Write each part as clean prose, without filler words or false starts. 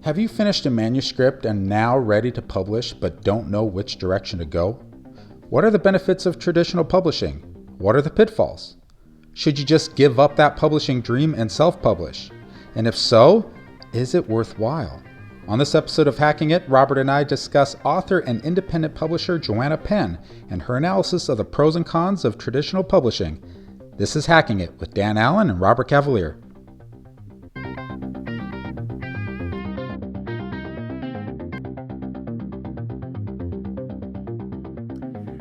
Have you finished a manuscript and now ready to publish but don't know which direction to go? What are the benefits of traditional publishing? What are the pitfalls? Should you just give up that publishing dream and self-publish? And if so, is it worthwhile? On this episode of Hacking It, Robert and I discuss author and independent publisher Joanna Penn and her analysis of the pros and cons of traditional publishing. This is Hacking It with Dan Allen and Robert Cavalier.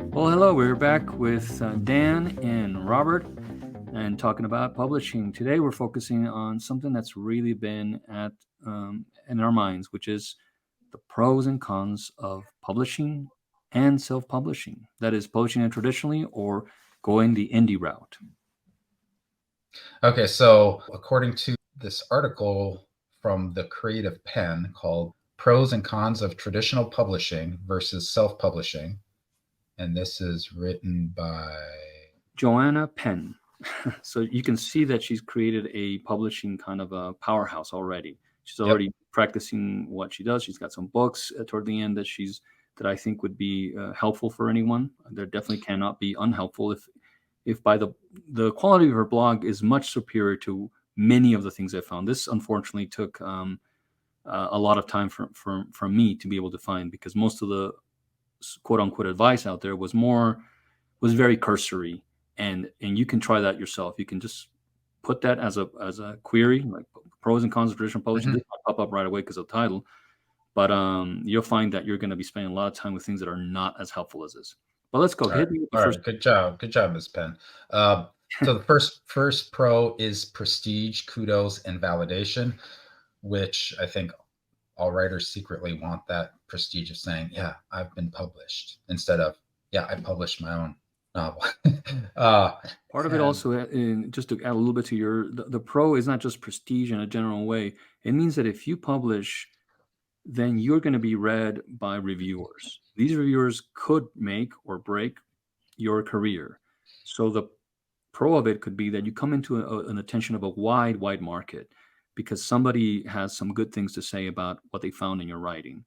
Well, hello, we're back with Dan and Robert and talking about publishing. Today we're focusing on something that's really been in our minds, which is the pros and cons of publishing and self-publishing. That is, publishing it traditionally or going the indie route. Okay, so according to this article from the Creative Pen called Pros and Cons of Traditional Publishing versus Self-Publishing, and this is written by Joanna Penn. So you can see that she's created a publishing kind of a powerhouse already. She's already practicing what she does. She's got some books toward the end that I think would be helpful for anyone. There definitely cannot be unhelpful if by the quality of her blog is much superior to many of the things I found. This unfortunately took a lot of time from me to be able to find, because most of the quote unquote advice out there was very cursory, and you can try that yourself. You can just put that as a query, like pros and cons of traditional publishing. This might pop up right away because of the title, but you'll find that you're going to be spending a lot of time with things that are not as helpful as this. But let's go. Hit me with the first. Right. Good job, Ms. Penn. So the first pro is prestige, kudos, and validation, which I think all writers secretly want that prestige of saying, yeah, I've been published, instead of, yeah, I published my own novel. Part of it also, just to add a little bit to the pro is not just prestige in a general way. It means that if you publish, then you're going to be read by reviewers. These reviewers could make or break your career. So the pro of it could be that you come into an attention of a wide market, because somebody has some good things to say about what they found in your writing.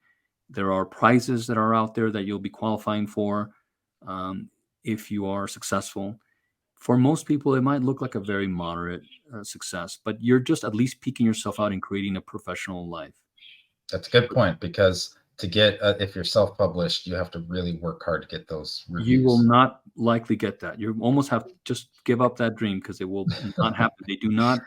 There are prizes that are out there that you'll be qualifying for if you are successful. For most people, it might look like a very moderate success, but you're just at least peaking yourself out and creating a professional life. That's a good point, because to get, if you're self-published, you have to really work hard to get those reviews. You will not likely get that. You almost have to just give up that dream, because it will not happen. They do not,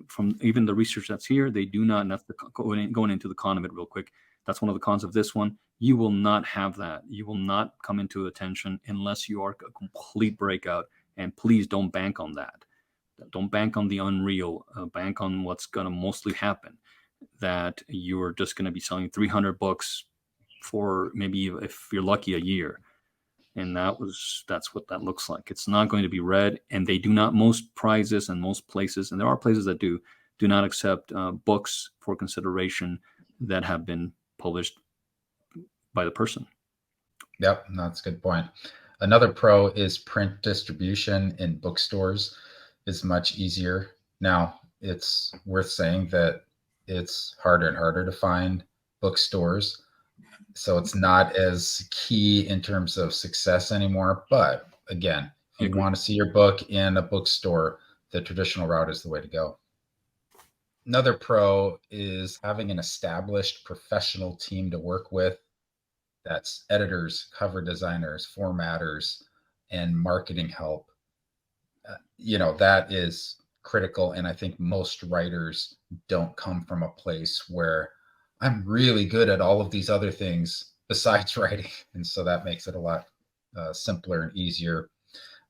from even the research that's here, they do not, and that's going into the con of it real quick. That's one of the cons of this one. You will not have that. You will not come into attention unless you are a complete breakout. And please don't bank on that. Don't bank on the unreal. Bank on what's going to mostly happen. That you're just going to be selling 300 books for maybe, if you're lucky, a year. And that's what that looks like. It's not going to be read, and they do not, most prizes and most places, and there are places that do not accept books for consideration that have been published by the person. Yep, that's a good point. Another pro is print distribution in bookstores is much easier. Now, it's worth saying that it's harder and harder to find bookstores, so it's not as key in terms of success anymore. But again, if you want to see your book in a bookstore, the traditional route is the way to go. Another pro is having an established professional team to work with. That's editors, cover designers, formatters, and marketing help. That is critical. And I think most writers don't come from a place where I'm really good at all of these other things besides writing. And so that makes it a lot simpler and easier.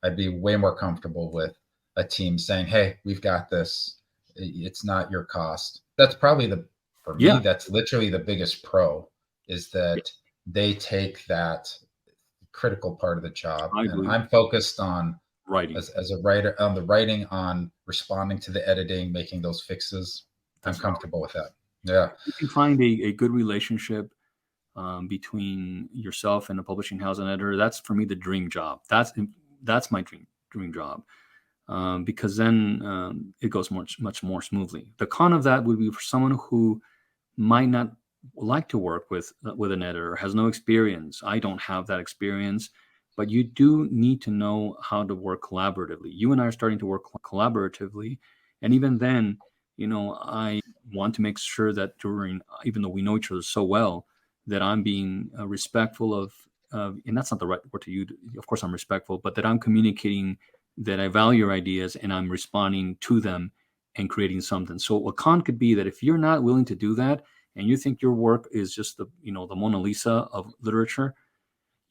I'd be way more comfortable with a team saying, hey, we've got this. It's not your cost. That's probably me, that's literally the biggest pro, is that they take that critical part of the job. And I'm focused on writing as a writer, on the writing, on responding to the editing, making those fixes. I'm comfortable with that. Yeah. You can find a good relationship between yourself and a publishing house and editor. That's, for me, the dream job. That's my dream job. Because then it goes much more smoothly. The con of that would be for someone who might not like to work with an editor, has no experience. I don't have that experience, but you do need to know how to work collaboratively. You and I are starting to work collaboratively, and even then, I want to make sure that during, even though we know each other so well, that I'm being respectful of, and that's not the right word to use. Of course, I'm respectful, but that I'm communicating that I value your ideas and I'm responding to them and creating something. So a con could be that if you're not willing to do that, and you think your work is just the Mona Lisa of literature,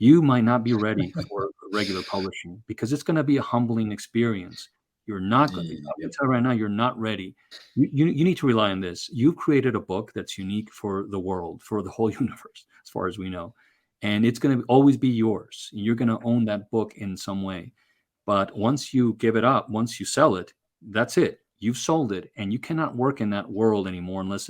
you might not be ready for regular publishing, because it's going to be a humbling experience. You're not going to, I'm going Yep. to tell you right now, you're not ready. You need to rely on this. You've created a book that's unique for the world, for the whole universe, as far as we know. And it's going to always be yours. You're going to own that book in some way. But once you give it up, once you sell it, that's it. You've sold it, and you cannot work in that world anymore unless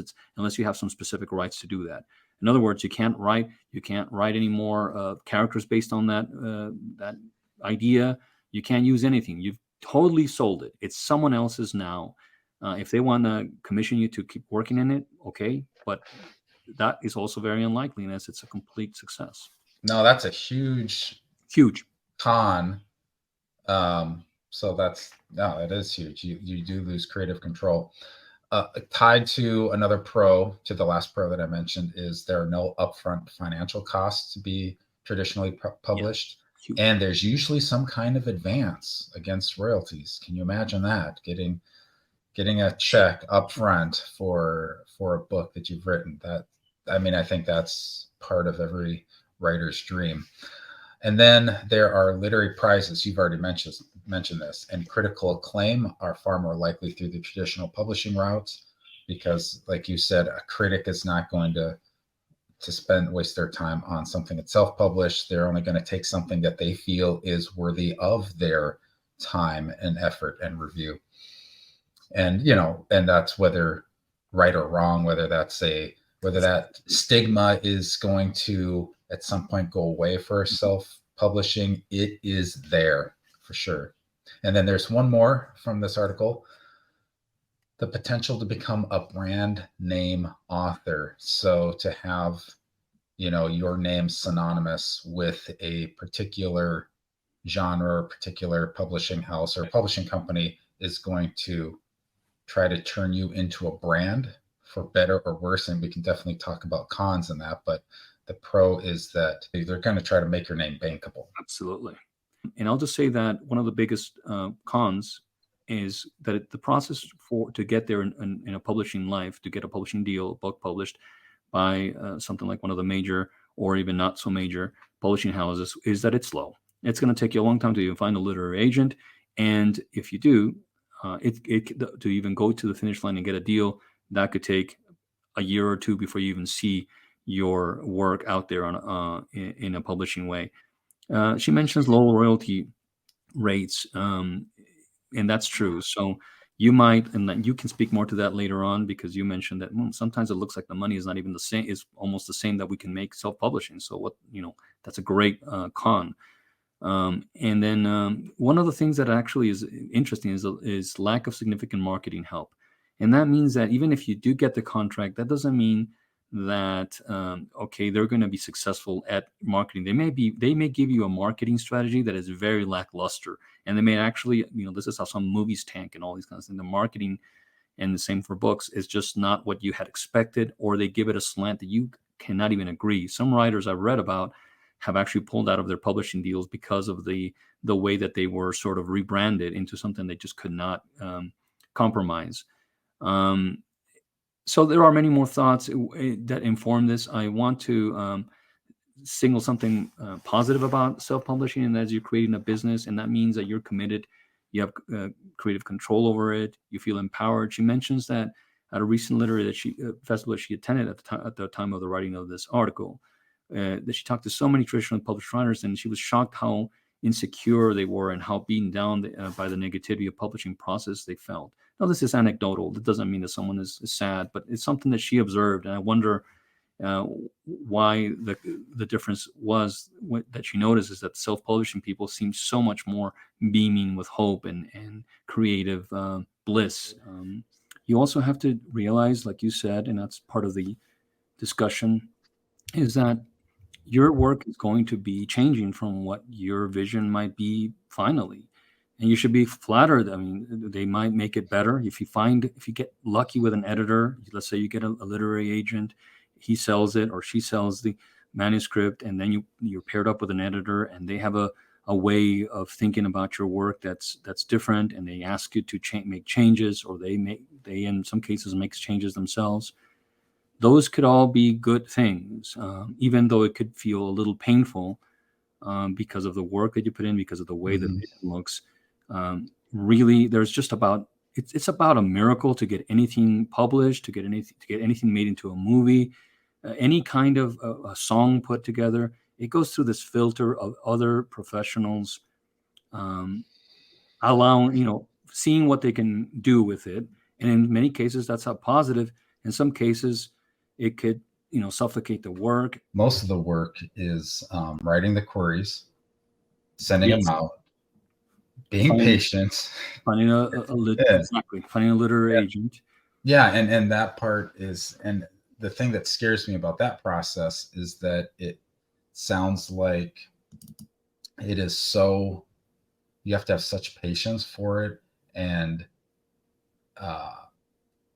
you have some specific rights to do that. In other words, you can't write any more characters based on that idea. You can't use anything. You've totally sold it. It's someone else's now. If they want to commission you to keep working in it, okay, but that is also very unlikely unless it's a complete success. No, that's a huge Huge. con. So that's no, it is huge. You do lose creative control. Tied to another pro, to the last pro that I mentioned, is there are no upfront financial costs to be traditionally Yeah, published, huge. and there's usually some kind of advance against royalties. Can you imagine that? Getting a check upfront for a book that you've written. That, I mean, I think that's part of every writer's dream. And then there are literary prizes. You've already mentioned this, and critical acclaim are far more likely through the traditional publishing routes, because, like you said, a critic is not going to waste their time on something that's self-published. They're only going to take something that they feel is worthy of their time and effort and review. And and that's whether right or wrong, whether that stigma is going to at some point go away for self publishing. It is there for sure. And then there's one more from this article: the potential to become a brand name author. So to have your name synonymous with a particular genre or particular publishing house or publishing company is going to try to turn you into a brand, for better or worse. And we can definitely talk about cons in that. But the pro is that they're going to try to make your name bankable. Absolutely. And I'll just say that one of the biggest cons is that the process to get there in a publishing life, to get a publishing deal, book published by something like one of the major or even not so major publishing houses, is that it's slow. It's going to take you a long time to even find a literary agent, and if you do, to even go to the finish line and get a deal, that could take a year or two before you even see your work out there in a publishing way. She mentions low royalty rates, and that's true. So you might, and then you can speak more to that later on, because you mentioned that sometimes it looks like the money is not even the same, is almost the same that we can make self-publishing. So that's a great con. And then one of the things that actually is interesting is lack of significant marketing help. And that means that even if you do get the contract, that doesn't mean that okay, they're going to be successful at marketing. They may give you a marketing strategy that is very lackluster, and they may actually, this is how some movies tank and all these kinds of things. The marketing, and the same for books, is just not what you had expected, or they give it a slant that you cannot even agree. Some writers I've read about have actually pulled out of their publishing deals because of the way that they were sort of rebranded into something they just could not compromise. Um, so there are many more thoughts that inform this. I want to signal something positive about self-publishing, and as you're creating a business, and that means that you're committed, you have creative control over it, you feel empowered. She mentions that at a recent literary festival that she attended at the time of the writing of this article, that she talked to so many traditionally published writers, and she was shocked how insecure they were and how beaten down by the negativity of publishing process they felt. Now, this is anecdotal. It doesn't mean that someone is sad, but it's something that she observed, and I wonder uh, why the difference was that she noticed is that self-publishing people seem so much more beaming with hope and creative bliss. You also have to realize, like you said, and that's part of the discussion, is that your work is going to be changing from what your vision might be finally. And you should be flattered. I mean, they might make it better. If you get lucky with an editor, let's say you get a literary agent, he sells it or she sells the manuscript, and then you're paired up with an editor and they have a way of thinking about your work that's different, and they ask you to make changes, or they in some cases makes changes themselves. Those could all be good things, even though it could feel a little painful, because of the work that you put in, because of the way that Mhm. it looks. Really, there's just about it's about a miracle to get anything published, to get anything made into a movie, any kind of a song put together. It goes through this filter of other professionals, um, allowing, seeing what they can do with it. And in many cases, that's a positive. In some cases, it could, suffocate the work. Most of the work is writing the queries, sending them Yes, out, being finding patient. finding Yeah, exactly, finding a literary agent. yeah, and that part is, and the thing that scares me about that process is that it sounds like it is so, you have to have such patience for it, and uh,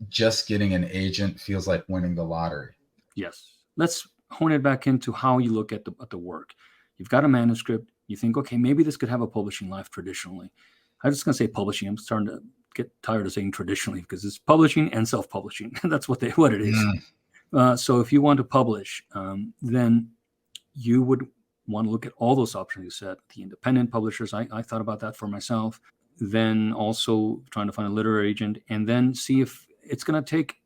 just getting an agent feels like winning the lottery. Yes. Let's hone it back into how you look at the work. You've got a manuscript. You think, okay, maybe this could have a publishing life traditionally. I'm just going to say publishing. I'm starting to get tired of saying traditionally because it's publishing and self-publishing. That's what it is. Mm, So if you want to publish, then you would want to look at all those options you said. The independent publishers. I thought about that for myself. Then also trying to find a literary agent, and then see if it's going to take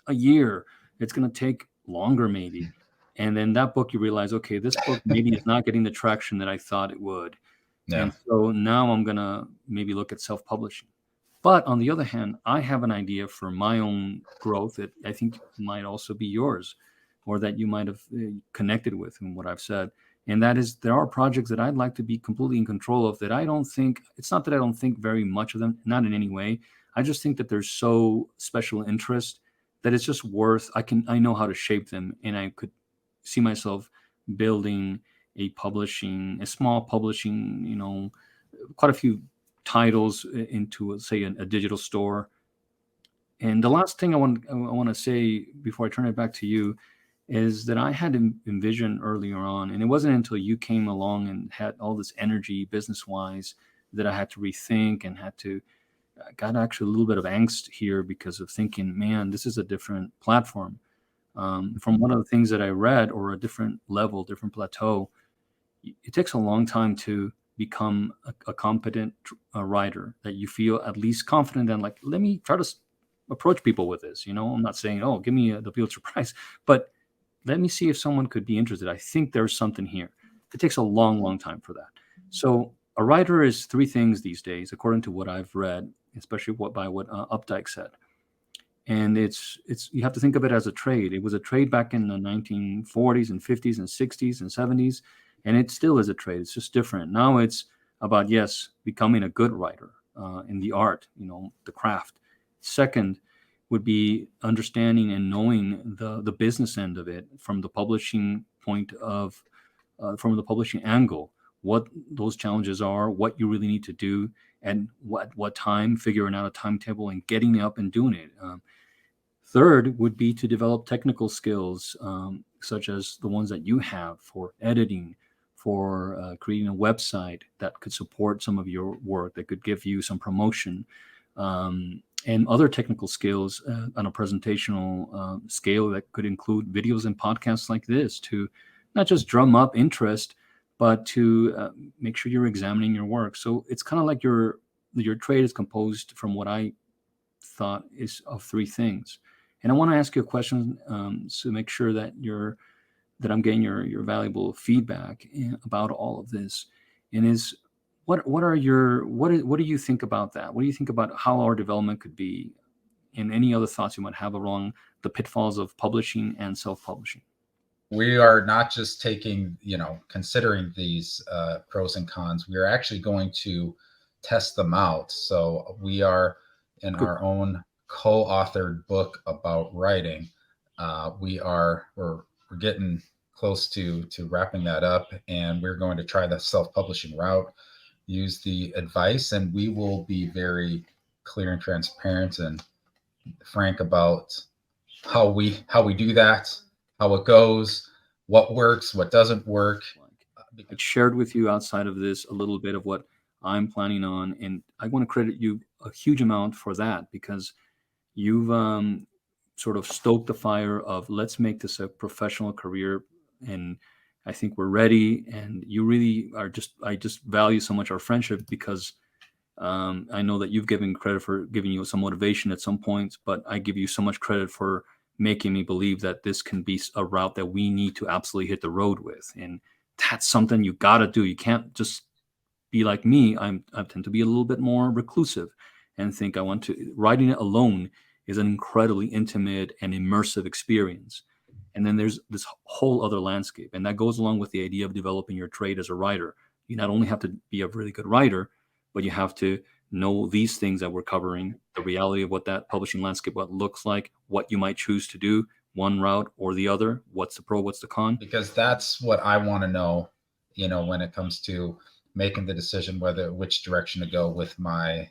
a year. It's going to take longer, maybe. And then that book, you realize, okay, this book maybe is not getting the traction that I thought it would. yeah. And so now I'm going to maybe look at self publishing. But on the other hand, I have an idea for my own growth that I think might also be yours, or that you might have connected with in what I've said. And that is, there are projects that I'd like to be completely in control of that I don't think, it's not that I don't think very much of them, not in any way. I just think that there's so special interest that it's just worth, I know how to shape them, and I could see myself building a small publishing, quite a few titles into, say, a digital store. And the last thing I want to say before I turn it back to you is that I had envisioned earlier on, and it wasn't until you came along and had all this energy business wise that I had to rethink and had to got actually a little bit of angst here because of thinking, man, this is a different platform. From one of the things that I read, or a different level, different plateau, it takes a long time to become a competent writer that you feel at least confident in. Like, let me try to approach people with this. I'm not saying, oh, give me the Pulitzer Prize, but let me see if someone could be interested. I think there's something here. It takes a long, long time for that. So a writer is three things these days, according to what I've read, especially what Updike said. And it's you have to think of it as a trade. It was a trade back in the 1940s and 50s and 60s and 70s, and it still is a trade. It's just different. Now it's about, yes, becoming a good writer in the art, the craft. Second would be understanding and knowing the business end of it from the publishing from the publishing angle, what those challenges are, what you really need to do, and what time, figuring out a timetable and getting up and doing it. Third would be to develop technical skills, such as the ones that you have for editing, for creating a website that could support some of your work, that could give you some promotion, and other technical skills on a presentational scale that could include videos and podcasts like this, to not just drum up interest, but to make sure you're examining your work. So it's kind of like your trade is composed from what I thought is of three things. And I want to ask you a question, to make sure that I'm getting your valuable feedback about all of this. And is what do you think about that? What do you think about how our development could be, and any other thoughts you might have along the pitfalls of publishing and self-publishing? We are not just taking, considering these pros and cons. We are actually going to test them out. So we are in Good. our own co-authored book about writing. We're getting close to wrapping that up, and we're going to try the self-publishing route, use the advice, and we will be very clear and transparent and frank about how we do that, how it goes, what works, what doesn't work. I shared with you outside of this a little bit of what I'm planning on, and I want to credit you a huge amount for that, because you've sort of stoked the fire of let's make this a professional career, and I think we're ready. And you really are I just value so much our friendship, because I know that you've given credit for giving you some motivation at some points, but I give you so much credit for making me believe that this can be a route that we need to absolutely hit the road with. And that's something you got to do. You can't just be like me. I tend to be a little bit more reclusive and think I want to. Writing it alone is an incredibly intimate and immersive experience. And then there's this whole other landscape. And that goes along with the idea of developing your trade as a writer. You not only have to be a really good writer, but you have to know these things that we're covering, the reality of what that publishing landscape, what looks like, what you might choose to do, one route or the other, what's the pro, what's the con. Because that's what I want to know, when it comes to making the decision which direction to go with my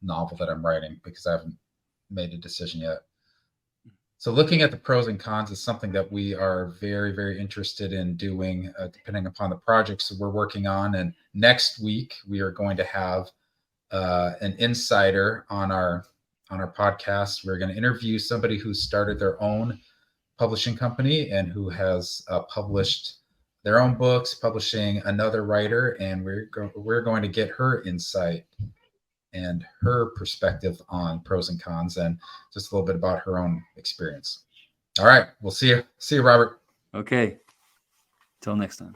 novel that I'm writing, because I haven't made a decision yet. So looking at the pros and cons is something that we are very, very interested in doing, depending upon the projects that we're working on. And next week we are going to have an insider on our podcast. We're going to interview somebody who started their own publishing company and who has published their own books, publishing another writer, and we're going to get her insight and her perspective on pros and cons, and just a little bit about her own experience. All right, we'll see you, Robert. Okay, till next time.